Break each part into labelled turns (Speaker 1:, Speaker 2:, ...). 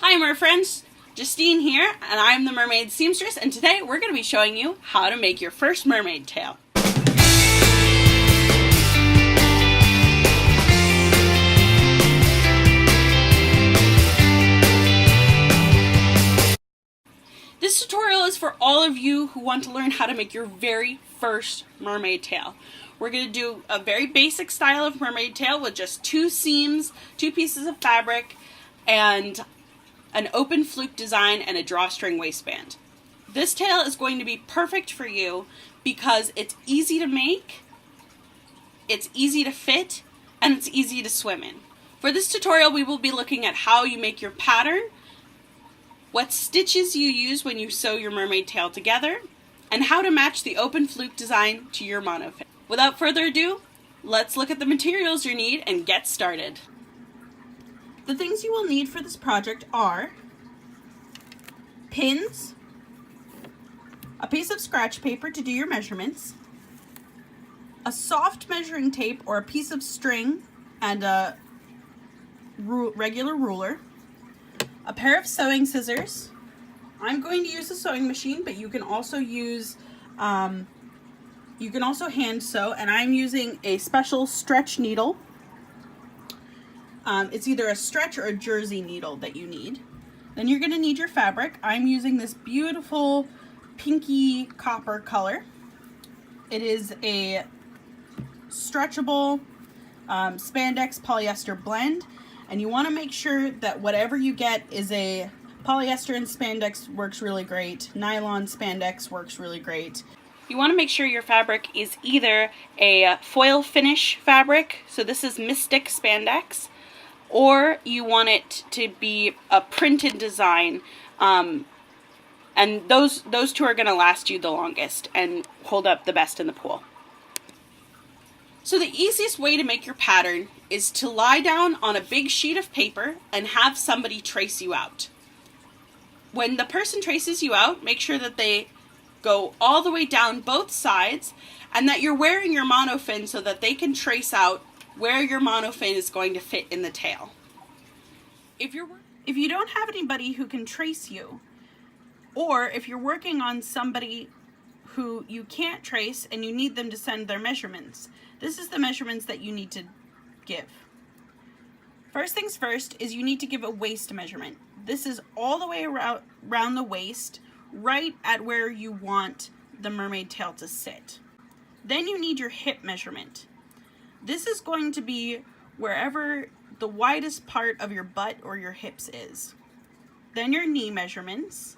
Speaker 1: Hi, mer friends. Justine here, and I'm the Mermaid seamstress, and today we're going to be showing you how to make your first mermaid tail. This tutorial is for all of you who want to learn how to make your very first mermaid tail. We're going to do a very basic style of mermaid tail with just 2 seams, 2 pieces of fabric, and an open fluke design and a drawstring waistband. This tail is going to be perfect for you because it's easy to make, it's easy to fit, and it's easy to swim in. For this tutorial, we will be looking at how you make your pattern, what stitches you use when you sew your mermaid tail together, and how to match the open fluke design to your monofin. Without further ado, let's look at the materials you need and get started. The things you will need for this project are pins, a piece of scratch paper to do your measurements, a soft measuring tape or a piece of string, and a regular ruler, a pair of sewing scissors. I'm going to use a sewing machine, but you can also use, hand sew, and I'm using a special stretch needle. It's either a stretch or a jersey needle that you need. Then you're going to need your fabric. I'm using this beautiful pinky copper color. It is a stretchable spandex polyester blend, and you want to make sure that whatever you get is a polyester, and spandex works really great. Nylon spandex works really great. You want to make sure your fabric is either a foil finish fabric, so this is Mystic spandex, or you want it to be a printed design, and those two are going to last you the longest and hold up the best in the pool. So the easiest way to make your pattern is to lie down on a big sheet of paper and have somebody trace you out. When the person traces you out, make sure that they go all the way down both sides and that you're wearing your monofin so that they can trace out where your monofin is going to fit in the tail. If you don't have anybody who can trace you, or if you're working on somebody who you can't trace and you need them to send their measurements, this is the measurements that you need to give. First things first is you need to give a waist measurement. This is all the way around the waist, right at where you want the mermaid tail to sit. Then you need your hip measurement. This is going to be wherever the widest part of your butt or your hips is. Then your knee measurements,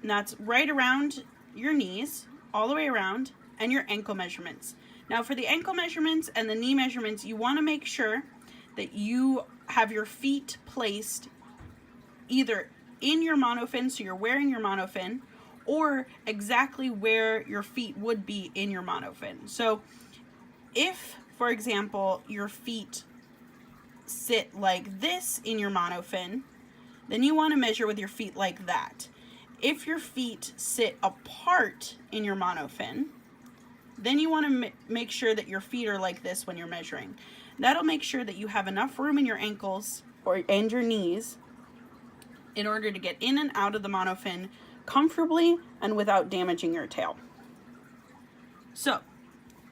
Speaker 1: and that's right around your knees, all the way around, and your ankle measurements. Now for the ankle measurements and the knee measurements, you want to make sure that you have your feet placed either in your monofin, so you're wearing your monofin, or exactly where your feet would be in your monofin. So if, for example, your feet sit like this in your monofin, then you want to measure with your feet like that. If your feet sit apart in your monofin, then you want to make sure that your feet are like this when you're measuring. That'll make sure that you have enough room in your ankles and your knees in order to get in and out of the monofin comfortably and without damaging your tail. So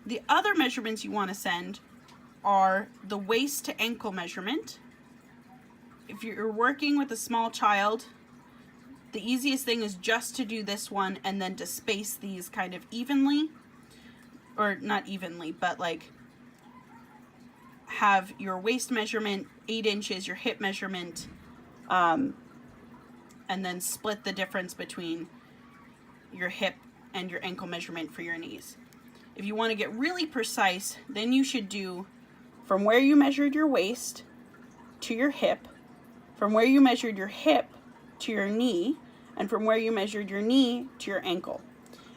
Speaker 1: the other measurements you want to send are the waist to ankle measurement. If you're working with a small child, the easiest thing is just to do this one and then to space these kind of evenly, or not evenly, but like have your waist measurement 8 inches, your hip measurement, and then split the difference between your hip and your ankle measurement for your knees. If you want to get really precise, then you should do from where you measured your waist to your hip, from where you measured your hip to your knee, and from where you measured your knee to your ankle.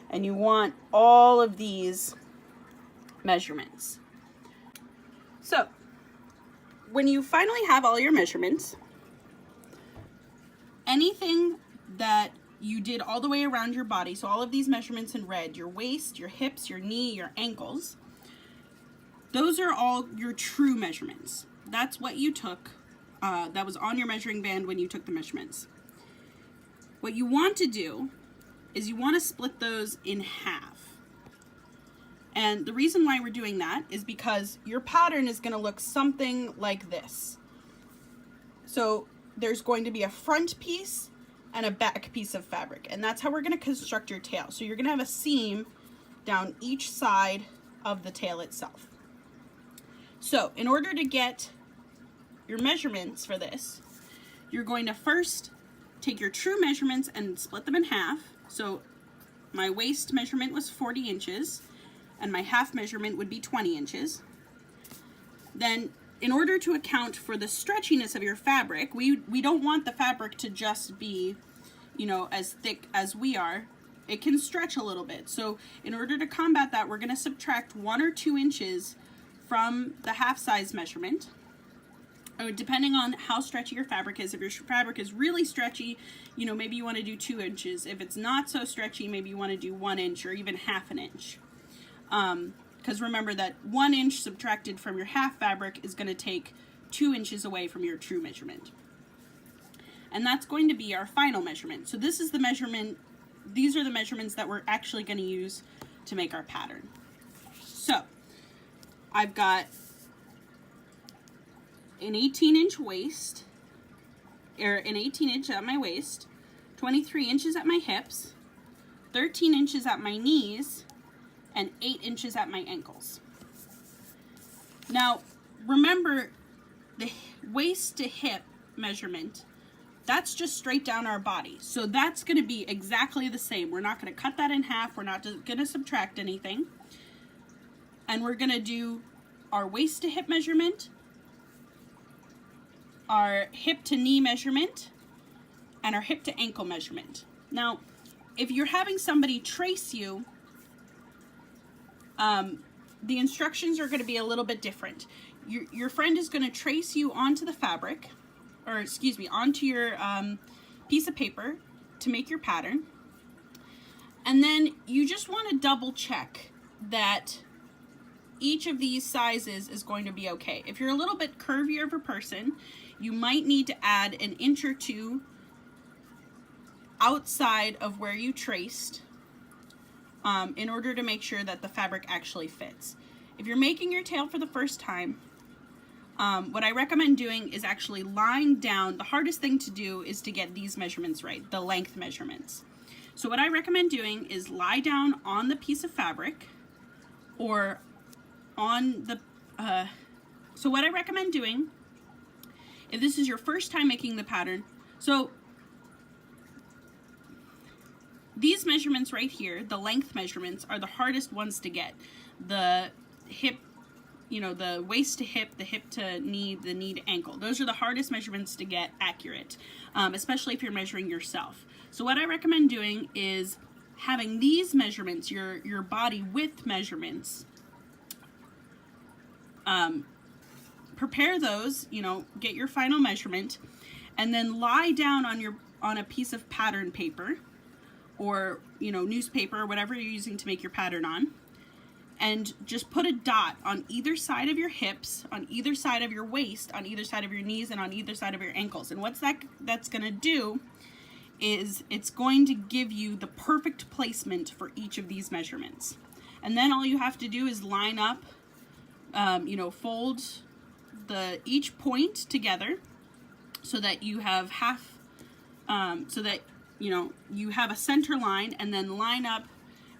Speaker 1: And you want all of these measurements. So when you finally have all your measurements, anything that you did all the way around your body, so all of these measurements in red, your waist, your hips, your knee, your ankles, those are all your true measurements. That's what you took that was on your measuring band when you took the measurements. What you want to do is you want to split those in half. And the reason why we're doing that is because your pattern is going to look something like this. So there's going to be a front piece and a back piece of fabric, and that's how we're going to construct your tail. So you're going to have a seam down each side of the tail itself. So in order to get your measurements for this, you're going to first take your true measurements and split them in half. So my waist measurement was 40 inches and my half measurement would be 20 inches. Then in order to account for the stretchiness of your fabric, we don't want the fabric to just be, you know, as thick as we are. It can stretch a little bit. So in order to combat that, we're going to subtract 1 or 2 inches from the half size measurement. Depending on how stretchy your fabric is. If your fabric is really stretchy, you know, maybe you want to do 2 inches. If it's not so stretchy, maybe you want to do 1 inch or even half an inch. Because remember that 1 inch subtracted from your half fabric is going to take 2 inches away from your true measurement. And that's going to be our final measurement. So this is the measurement, these are the measurements that we're actually going to use to make our pattern. So I've got an 18-inch waist, or an 18-inch at my waist, 23 inches at my hips, 13 inches at my knees, and 8 inches at my ankles. Now, remember the waist to hip measurement, that's just straight down our body. So that's going to be exactly the same. We're not going to cut that in half. We're not going to subtract anything. And we're going to do our waist to hip measurement, our hip to knee measurement, and our hip to ankle measurement. Now, if you're having somebody trace you, the instructions are going to be a little bit different. Your friend is going to trace you onto the fabric, or excuse me, onto your piece of paper to make your pattern. And then you just want to double check that each of these sizes is going to be okay. If you're a little bit curvier of a person, you might need to add an inch or 2 outside of where you traced in order to make sure that the fabric actually fits. If you're making your tail for the first time, what I recommend doing is actually lying down. The hardest thing to do is to get these measurements right, the length measurements. So what I recommend doing is lie down on the piece of fabric, or on the, so what I recommend doing, if this is your first time making the pattern, so these measurements right here, the length measurements, are the hardest ones to get. The hip, you know, the waist to hip, the hip to knee, the knee to ankle. Those are the hardest measurements to get accurate, especially if you're measuring yourself. So what I recommend doing is having these measurements, your body width measurements, prepare those, you know, get your final measurement, and then lie down on a piece of pattern paper, or, you know, newspaper, or whatever you're using to make your pattern on, and just put a dot on either side of your hips, on either side of your waist, on either side of your knees, and on either side of your ankles. And what's that's going to do is it's going to give you the perfect placement for each of these measurements. And then all you have to do is line up, you know, fold each point together so that you have half, so that, you know, you have a center line, and then line up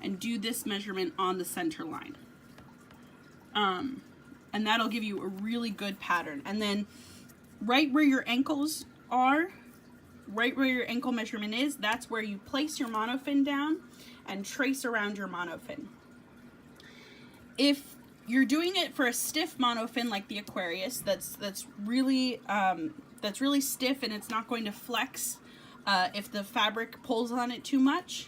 Speaker 1: and do this measurement on the center line. And that'll give you a really good pattern. And then right where your ankles are, right where your ankle measurement is, that's where you place your monofin down and trace around your monofin. If you're doing it for a stiff monofin like the Aquarius, that's really stiff and it's not going to flex if the fabric pulls on it too much,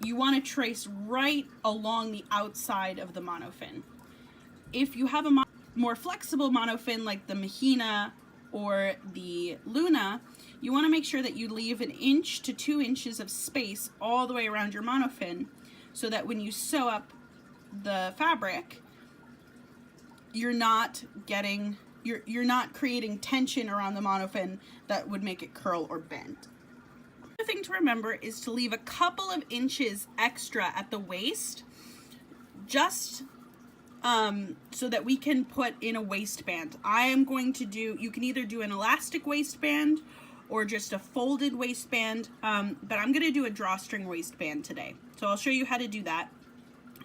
Speaker 1: you want to trace right along the outside of the monofin. If you have a more flexible monofin like the Mahina or the Luna, you want to make sure that you leave 1 inch to 2 inches of space all the way around your monofin, so that when you sew up the fabric, you're not getting you're not creating tension around the monofin that would make it curl or bend. The thing to remember is to leave a couple of inches extra at the waist, just so that we can put in a waistband. I am going to do, you can either do an elastic waistband or just a folded waistband, but I'm going to do a drawstring waistband today. So I'll show you how to do that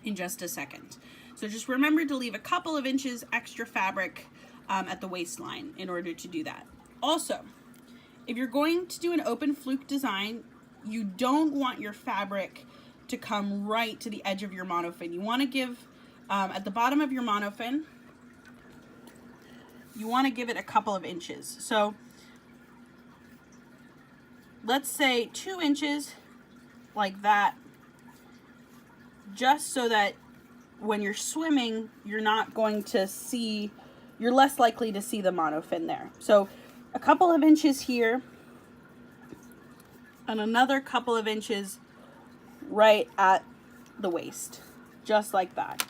Speaker 1: in just a second. So just remember to leave a couple of inches extra fabric at the waistline in order to do that. Also, if you're going to do an open fluke design, you don't want your fabric to come right to the edge of your monofin. You want to give, at the bottom of your monofin, you want to give it a couple of inches. So let's say 2 inches, like that, just so that when you're swimming, you're not going to see, you're less likely to see the monofin there. So a couple of inches here, and another couple of inches right at the waist, just like that.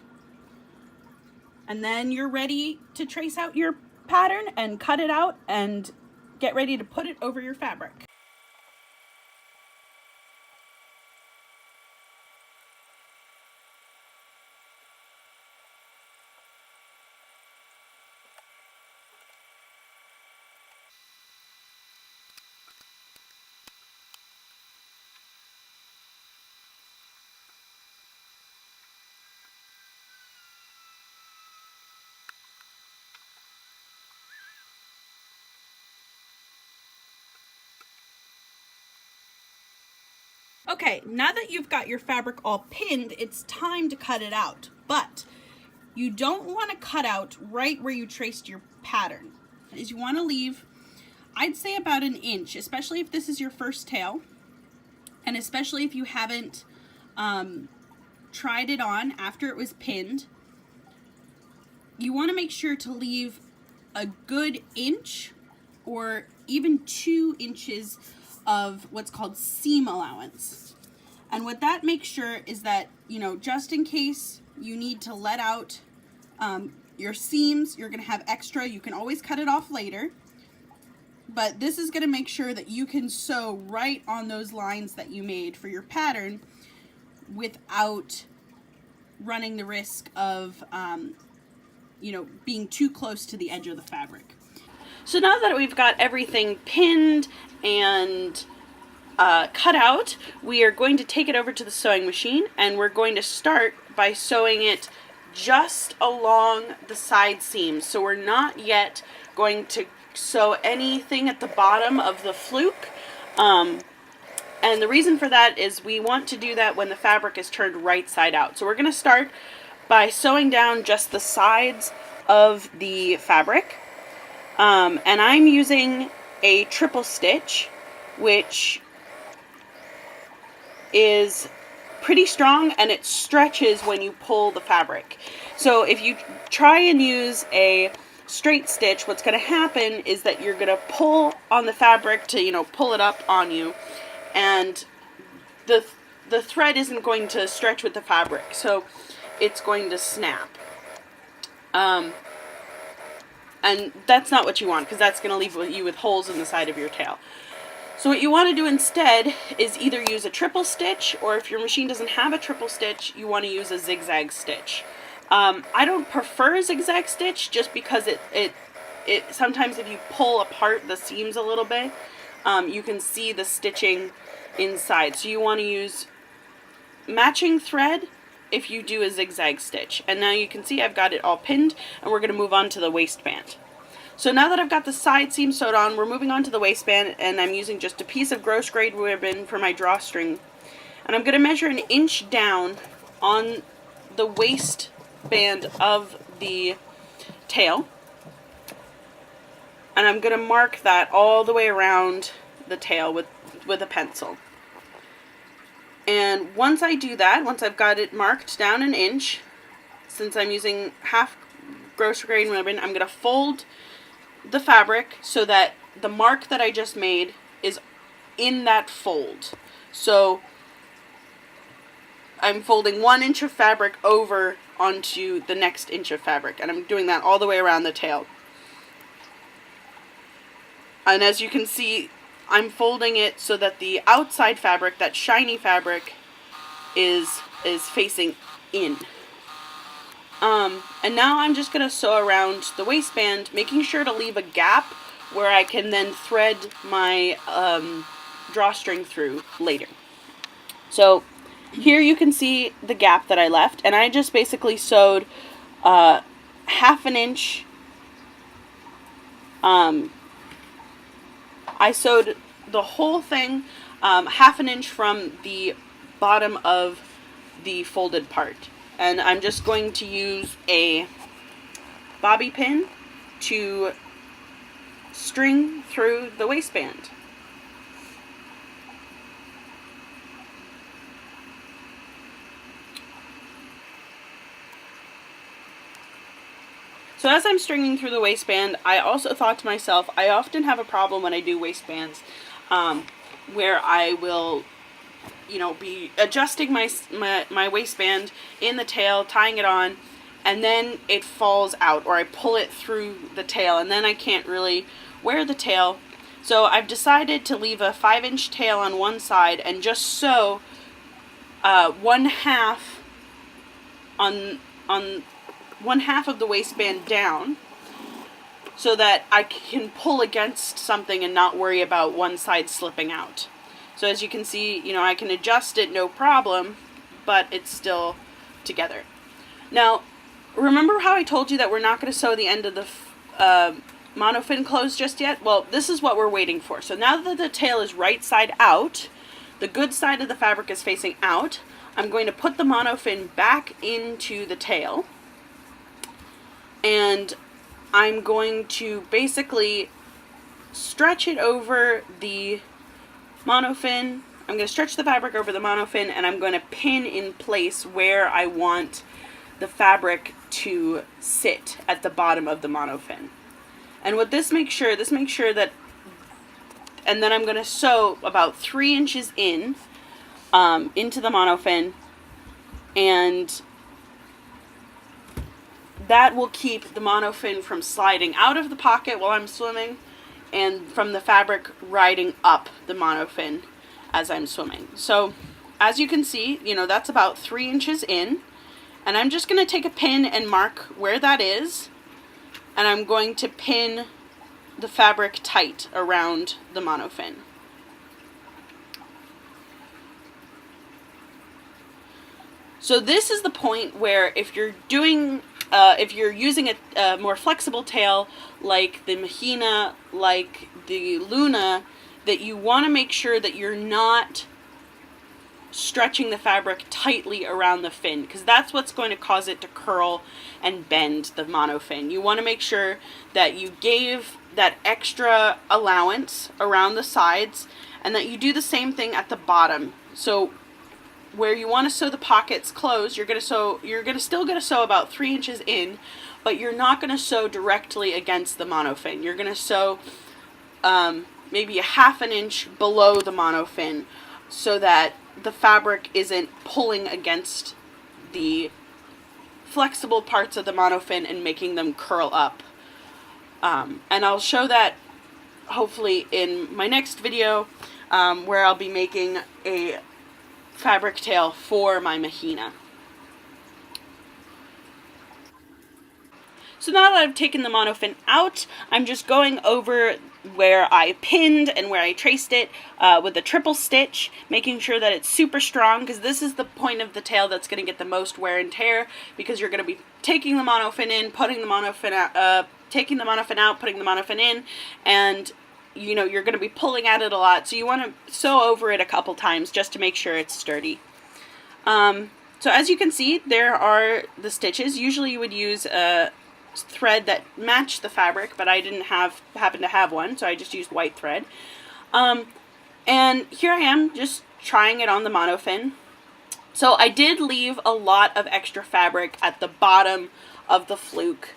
Speaker 1: And then you're ready to trace out your pattern and cut it out and get ready to put it over your fabric. Okay, now that you've got your fabric all pinned, it's time to cut it out. But you don't want to cut out right where you traced your pattern. Is you want to leave, I'd say, about an inch, especially if this is your first tail, and especially if you haven't tried it on after it was pinned. You want to make sure to leave a good inch or even 2 inches of what's called seam allowance. And what that makes sure is that, you know, just in case you need to let out your seams, you're going to have extra. You can always cut it off later. But this is going to make sure that you can sew right on those lines that you made for your pattern without running the risk of, you know, being too close to the edge of the fabric. So now that we've got everything pinned and cut out, we are going to take it over to the sewing machine, and we're going to start by sewing it just along the side seams. So we're not yet going to sew anything at the bottom of the fluke. And the reason for that is we want to do that when the fabric is turned right side out. So we're going to start by sewing down just the sides of the fabric. And I'm using a triple stitch, which is pretty strong, and it stretches when you pull the fabric. So if you try and use a straight stitch, what's going to happen is that you're going to pull on the fabric to, you know, pull it up on you, and the thread isn't going to stretch with the fabric, so it's going to snap. And that's not what you want, because that's going to leave you with holes in the side of your tail. So what you want to do instead is either use a triple stitch, or if your machine doesn't have a triple stitch, you want to use a zigzag stitch. I don't prefer a zigzag stitch just because it sometimes if you pull apart the seams a little bit, you can see the stitching inside. So you want to use matching thread if you do a zigzag stitch. And now you can see I've got it all pinned, and we're going to move on to the waistband. So now that I've got the side seam sewed on, we're moving on to the waistband, and I'm using just a piece of gross grade ribbon for my drawstring. And I'm going to measure an inch down on the waistband of the tail. And I'm going to mark that all the way around the tail with a pencil. And once I do that, once I've got it marked down an inch, since I'm using half gross grade ribbon, I'm going to fold the fabric so that the mark that I just made is in that fold. So I'm folding 1 inch of fabric over onto the next inch of fabric, and I'm doing that all the way around the tail. And as you can see, I'm folding it so that the outside fabric, that shiny fabric, is facing in. And now I'm just going to sew around the waistband, making sure to leave a gap where I can then thread my drawstring through later. So here you can see the gap that I left, and I just basically sewed half an inch. I sewed the whole thing half an inch from the bottom of the folded part. And I'm just going to use a bobby pin to string through the waistband. So as I'm stringing through the waistband, I also thought to myself, I often have a problem when I do waistbands where I will, you know, be adjusting my waistband in the tail, tying it on, and then it falls out, or I pull it through the tail, and then I can't really wear the tail. So I've decided to leave a 5-inch tail on one side and just sew 1/2 on 1/2 of the waistband down, so that I can pull against something and not worry about one side slipping out. So as you can see, you know, I can adjust it no problem, but it's still together. Now, remember how I told you that we're not going to sew the end of the monofin closed just yet? Well, this is what we're waiting for. So now that the tail is right side out, the good side of the fabric is facing out, I'm going to put the monofin back into the tail, and I'm going to basically stretch it over the monofin. I'm going to stretch the fabric over the monofin, and I'm going to pin in place where I want the fabric to sit at the bottom of the monofin. And what this makes sure that, and then I'm going to sew about 3 inches in into the monofin, and that will keep the monofin from sliding out of the pocket while I'm swimming, and from the fabric riding up the monofin as I'm swimming. So as you can see, you know, that's about 3 inches in, and I'm just going to take a pin and mark where that is, and I'm going to pin the fabric tight around the monofin. So this is the point where if you're doing if you're using a more flexible tail like the Mahina, like the Luna, that you want to make sure that you're not stretching the fabric tightly around the fin, because that's what's going to cause it to curl and bend the monofin. You want to make sure that you gave that extra allowance around the sides, and that you do the same thing at the bottom. So where you want to sew the pockets closed, you're still going to sew about 3 inches in, but you're not going to sew directly against the monofin. You're going to sew maybe a 1/2 inch below the monofin, so that the fabric isn't pulling against the flexible parts of the monofin and making them curl up. And I'll show that hopefully in my next video, where I'll be making a fabric tail for my Mahina. So now that I've taken the monofin out, I'm just going over where I pinned and where I traced it with a triple stitch, making sure that it's super strong, because this is the point of the tail that's going to get the most wear and tear, because you're going to be taking the monofin in, putting the monofin out, taking the monofin out, putting the monofin in, and you know, you're going to be pulling at it a lot, so you want to sew over it a couple times just to make sure it's sturdy. So as you can see, there are the stitches. Usually you would use a thread that matched the fabric, but I didn't happen to have one, so I just used white thread. And here I am just trying it on the monofin. So I did leave a lot of extra fabric at the bottom of the fluke,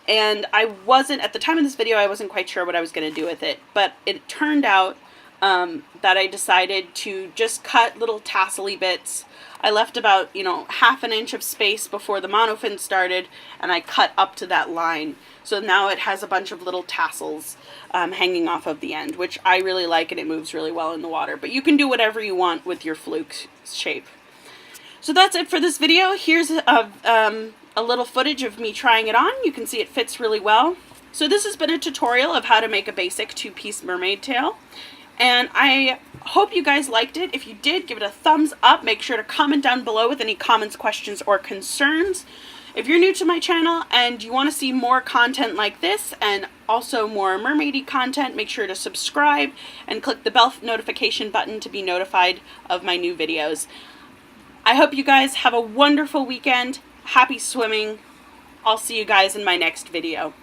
Speaker 1: and I wasn't, at the time of this video, I wasn't quite sure what I was going to do with it, but it turned out that I decided to just cut little tassel-y bits. I left about, you know, ½ an inch of space before the monofin started, and I cut up to that line. So now it has a bunch of little tassels hanging off of the end, which I really like, and it moves really well in the water. But you can do whatever you want with your fluke shape. So that's it for this video. Here's a little footage of me trying it on. You can see it fits really well. So this has been a tutorial of how to make a basic 2-piece mermaid tail. And I hope you guys liked it. If you did, give it a thumbs up. Make sure to comment down below with any comments, questions, or concerns. If you're new to my channel and you want to see more content like this and also more mermaidy content, make sure to subscribe and click the bell notification button to be notified of my new videos. I hope you guys have a wonderful weekend. Happy swimming. I'll see you guys in my next video.